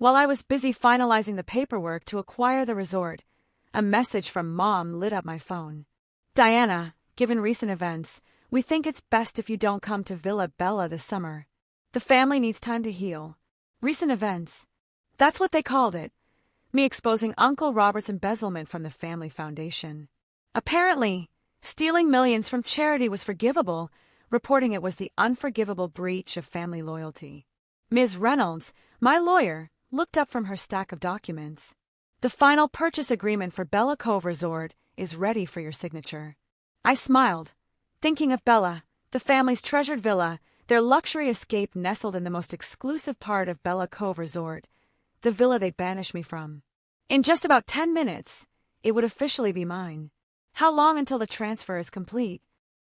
While I was busy finalizing the paperwork to acquire the resort, a message from Mom lit up my phone. Diana, given recent events, we think it's best if you don't come to Villa Bella this summer. The family needs time to heal. Recent events. That's what they called it. Me exposing Uncle Robert's embezzlement from the family foundation. Apparently, stealing millions from charity was forgivable, reporting it was the unforgivable breach of family loyalty. Ms. Reynolds, my lawyer, looked up from her stack of documents. The final purchase agreement for Bella Cove Resort is ready for your signature. I smiled, thinking of Bella, the family's treasured villa, their luxury escape nestled in the most exclusive part of Bella Cove Resort, the villa they'd banished me from. In just about 10 minutes, it would officially be mine. How long until the transfer is complete?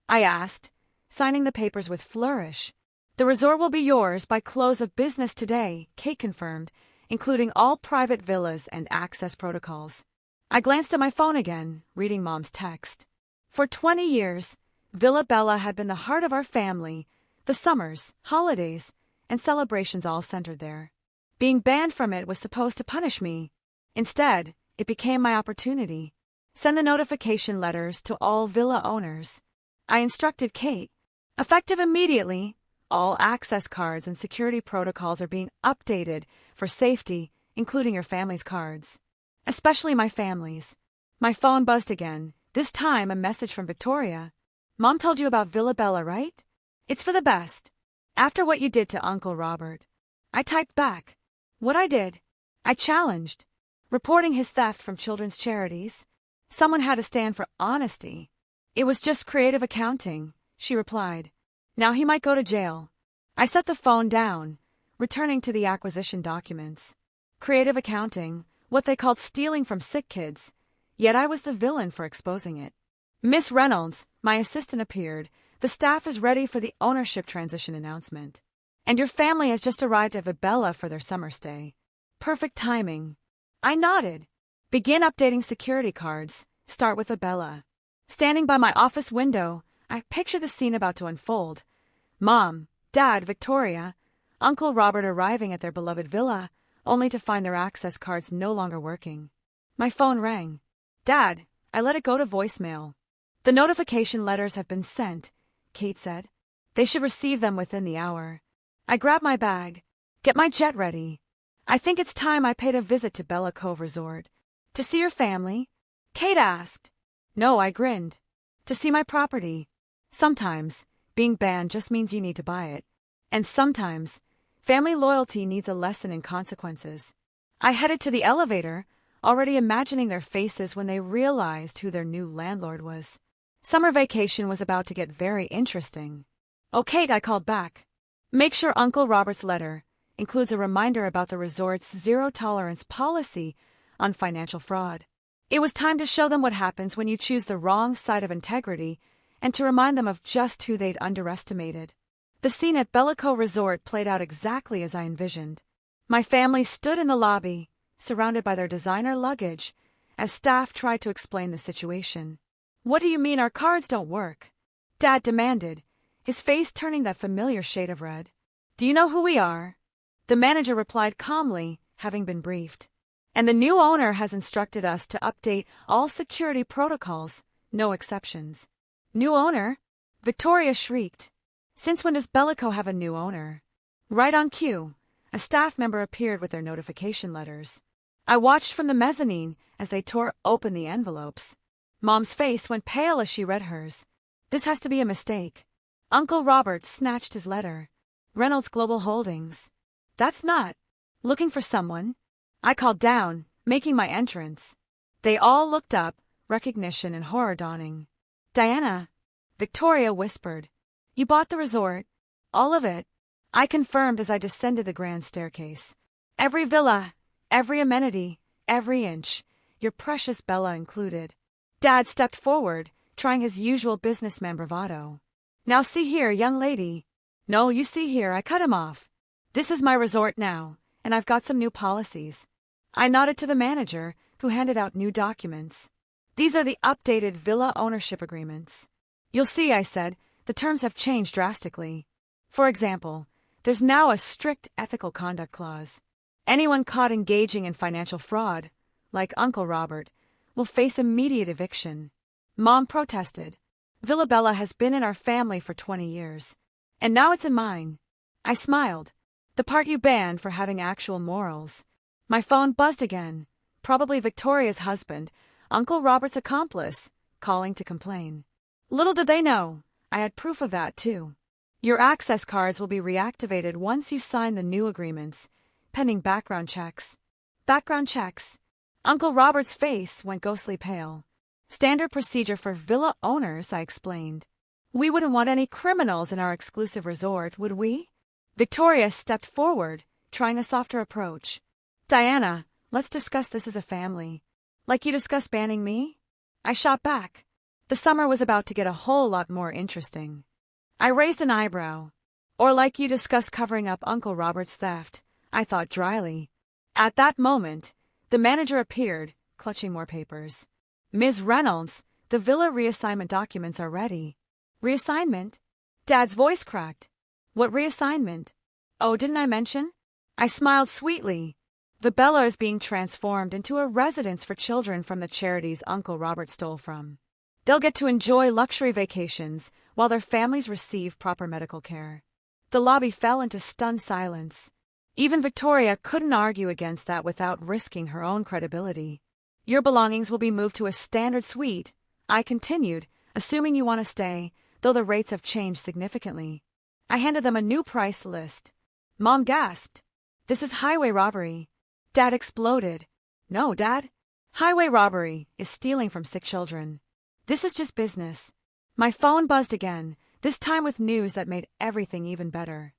I asked, signing the papers with flourish. The resort will be yours by close of business today, Kate confirmed, including all private villas and access protocols. I glanced at my phone again, reading Mom's text. For 20 years, Villa Bella had been the heart of our family, the summers, holidays, and celebrations all centered there. Being banned from it was supposed to punish me. Instead, it became my opportunity. Send the notification letters to all villa owners. I instructed Kate. Effective immediately, all access cards and security protocols are being updated for safety, including your family's cards. Especially my family's. My phone buzzed again, this time a message from Victoria. Mom told you about Villa Bella, right? It's for the best. After what you did to Uncle Robert. I typed back. What I did? I challenged. Reporting his theft from children's charities. Someone had to stand for honesty. It was just creative accounting, she replied. Now he might go to jail. I set the phone down, returning to the acquisition documents. Creative accounting, what they called stealing from sick kids, yet I was the villain for exposing it. Miss Reynolds, my assistant, appeared. The staff is ready for the ownership transition announcement. And your family has just arrived at Vibella for their summer stay. Perfect timing. I nodded. Begin updating security cards. Start with Vibella. Standing by my office window, I picture the scene about to unfold. Mom, Dad, Victoria, Uncle Robert arriving at their beloved villa, only to find their access cards no longer working. My phone rang. Dad, I let it go to voicemail. The notification letters have been sent, Kate said. They should receive them within the hour. I grabbed my bag. Get my jet ready. I think it's time I paid a visit to Bella Cove Resort. To see your family? Kate asked. No, I grinned. To see my property. Sometimes, being banned just means you need to buy it. And sometimes, family loyalty needs a lesson in consequences. I headed to the elevator, already imagining their faces when they realized who their new landlord was. Summer vacation was about to get very interesting. Oh, Kate, I called back. Make sure Uncle Robert's letter includes a reminder about the resort's zero-tolerance policy on financial fraud. It was time to show them what happens when you choose the wrong side of integrity and to remind them of just who they'd underestimated. The scene at Bella Cove Resort played out exactly as I envisioned. My family stood in the lobby, surrounded by their designer luggage, as staff tried to explain the situation. What do you mean our cards don't work? Dad demanded, his face turning that familiar shade of red. Do you know who we are? The manager replied calmly, having been briefed. And the new owner has instructed us to update all security protocols, no exceptions. New owner? Victoria shrieked. Since when does Bellico have a new owner? Right on cue, a staff member appeared with their notification letters. I watched from the mezzanine as they tore open the envelopes. Mom's face went pale as she read hers. This has to be a mistake. Uncle Robert snatched his letter. Reynolds Global Holdings. That's not. Looking for someone? I called down, making my entrance. They all looked up, recognition and horror dawning. Diana, Victoria whispered. You bought the resort. All of it. I confirmed as I descended the grand staircase. Every villa, every amenity, every inch, your precious Bella included. Dad stepped forward, trying his usual businessman bravado. Now see here, young lady. No, you see here, I cut him off. This is my resort now, and I've got some new policies. I nodded to the manager, who handed out new documents. These are the updated villa ownership agreements. You'll see, I said, the terms have changed drastically. For example, there's now a strict ethical conduct clause. Anyone caught engaging in financial fraud, like Uncle Robert, will face immediate eviction. Mom protested. Villa Bella has been in our family for 20 years. And now it's in mine. I smiled. The part you banned for having actual morals. My phone buzzed again. Probably Victoria's husband, Uncle Robert's accomplice, calling to complain. Little did they know, I had proof of that too. Your access cards will be reactivated once you sign the new agreements, pending background checks. Background checks. Uncle Robert's face went ghostly pale. Standard procedure for villa owners, I explained. We wouldn't want any criminals in our exclusive resort, would we? Victoria stepped forward, trying a softer approach. Diana, let's discuss this as a family. Like you discussed banning me? I shot back. The summer was about to get a whole lot more interesting. I raised an eyebrow. Or like you discussed covering up Uncle Robert's theft, I thought dryly. At that moment, the manager appeared, clutching more papers. Ms. Reynolds, the villa reassignment documents are ready. Reassignment? Dad's voice cracked. What reassignment? Oh, didn't I mention? I smiled sweetly. The Bella is being transformed into a residence for children from the charities Uncle Robert stole from. They'll get to enjoy luxury vacations while their families receive proper medical care. The lobby fell into stunned silence. Even Victoria couldn't argue against that without risking her own credibility. Your belongings will be moved to a standard suite, I continued, assuming you want to stay, though the rates have changed significantly. I handed them a new price list. Mom gasped. This is highway robbery. Dad exploded. No, Dad. Highway robbery is stealing from sick children. This is just business. My phone buzzed again, this time with news that made everything even better.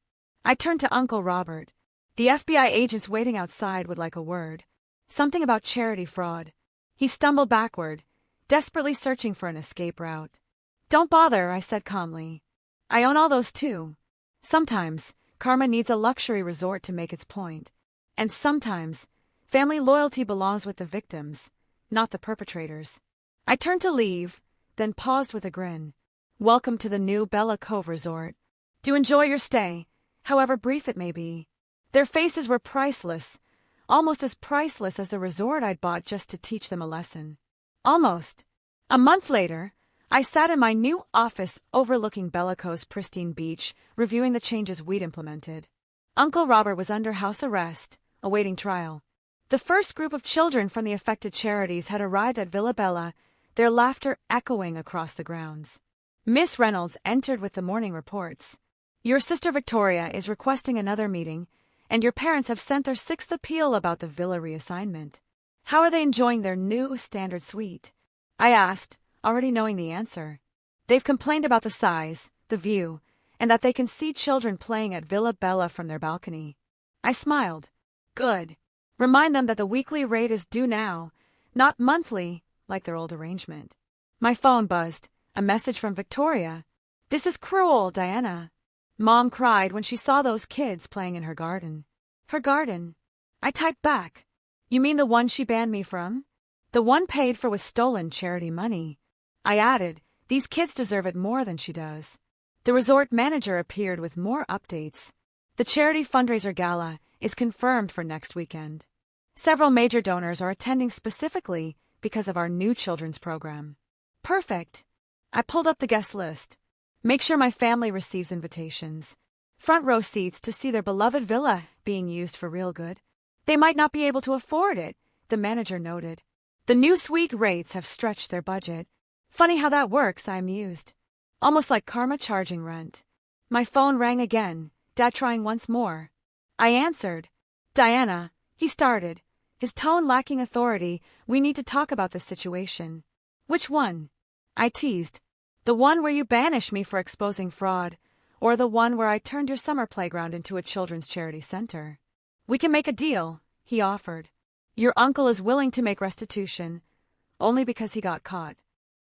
I turned to Uncle Robert. The FBI agents waiting outside would like a word. Something about charity fraud. He stumbled backward, desperately searching for an escape route. Don't bother, I said calmly. I own all those too. Sometimes, karma needs a luxury resort to make its point. And sometimes, family loyalty belongs with the victims, not the perpetrators. I turned to leave, then paused with a grin. Welcome to the new Bella Cove Resort. Do enjoy your stay, however brief it may be. Their faces were priceless, almost as priceless as the resort I'd bought just to teach them a lesson. Almost. A month later, I sat in my new office overlooking Bella Cove's pristine beach, reviewing the changes we'd implemented. Uncle Robert was under house arrest, awaiting trial. The first group of children from the affected charities had arrived at Villa Bella, their laughter echoing across the grounds. Miss Reynolds entered with the morning reports. Your sister Victoria is requesting another meeting, and your parents have sent their 6th appeal about the villa reassignment. How are they enjoying their new standard suite? I asked, already knowing the answer. They've complained about the size, the view, and that they can see children playing at Villa Bella from their balcony. I smiled. Good. Remind them that the weekly rate is due now, not monthly, like their old arrangement. My phone buzzed. A message from Victoria. This is cruel, Diana. Mom cried when she saw those kids playing in her garden. Her garden? I typed back. You mean the one she banned me from? The one paid for with stolen charity money. I added, these kids deserve it more than she does. The resort manager appeared with more updates. The charity fundraiser gala is confirmed for next weekend. Several major donors are attending specifically because of our new children's program. Perfect. I pulled up the guest list. Make sure my family receives invitations. Front row seats to see their beloved villa being used for real good. They might not be able to afford it, the manager noted. The new suite rates have stretched their budget. Funny how that works, I mused. Almost like karma charging rent. My phone rang again, Dad trying once more. I answered. Diana, he started, his tone lacking authority. We need to talk about this situation. Which one? I teased. The one where you banish me for exposing fraud, or the one where I turned your summer playground into a children's charity center. We can make a deal, he offered. Your uncle is willing to make restitution, only because he got caught.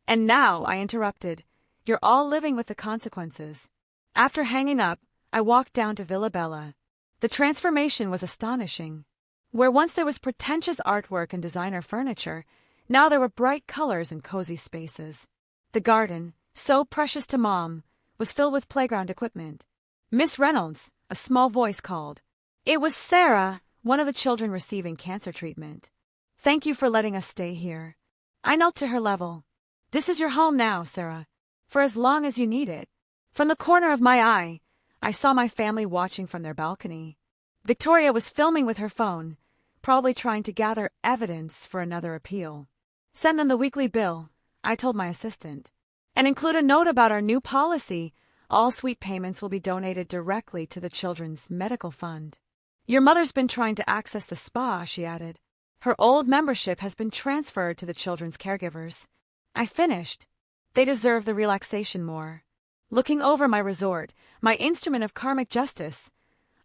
And now, I interrupted, you're all living with the consequences. After hanging up, I walked down to Villa Bella. The transformation was astonishing. Where once there was pretentious artwork and designer furniture, now there were bright colors and cozy spaces. The garden, so precious to Mom, was filled with playground equipment. Miss Reynolds, a small voice called. It was Sarah, one of the children receiving cancer treatment. Thank you for letting us stay here. I knelt to her level. This is your home now, Sarah, for as long as you need it. From the corner of my eye, I saw my family watching from their balcony. Victoria was filming with her phone, probably trying to gather evidence for another appeal. Send them the weekly bill, I told my assistant, and include a note about our new policy. All sweep payments will be donated directly to the children's medical fund. Your mother's been trying to access the spa, she added. Her old membership has been transferred to the children's caregivers. I finished. They deserve the relaxation more. Looking over my resort, my instrument of karmic justice,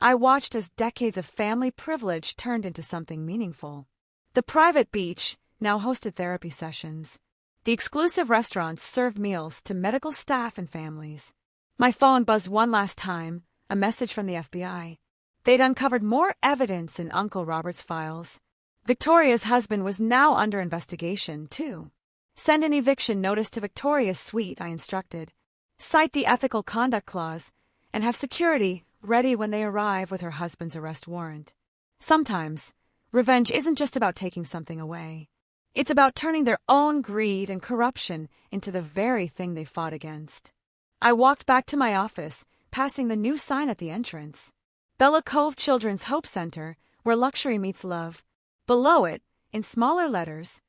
I watched as decades of family privilege turned into something meaningful. The private beach now hosted therapy sessions. The exclusive restaurants served meals to medical staff and families. My phone buzzed one last time, a message from the FBI. They'd uncovered more evidence in Uncle Robert's files. Victoria's husband was now under investigation, too. Send an eviction notice to Victoria's suite, I instructed. Cite the ethical conduct clause, and have security ready when they arrive with her husband's arrest warrant. Sometimes, revenge isn't just about taking something away. It's about turning their own greed and corruption into the very thing they fought against. I walked back to my office, passing the new sign at the entrance. Bella Cove Children's Hope Center, where luxury meets love. Below it, in smaller letters,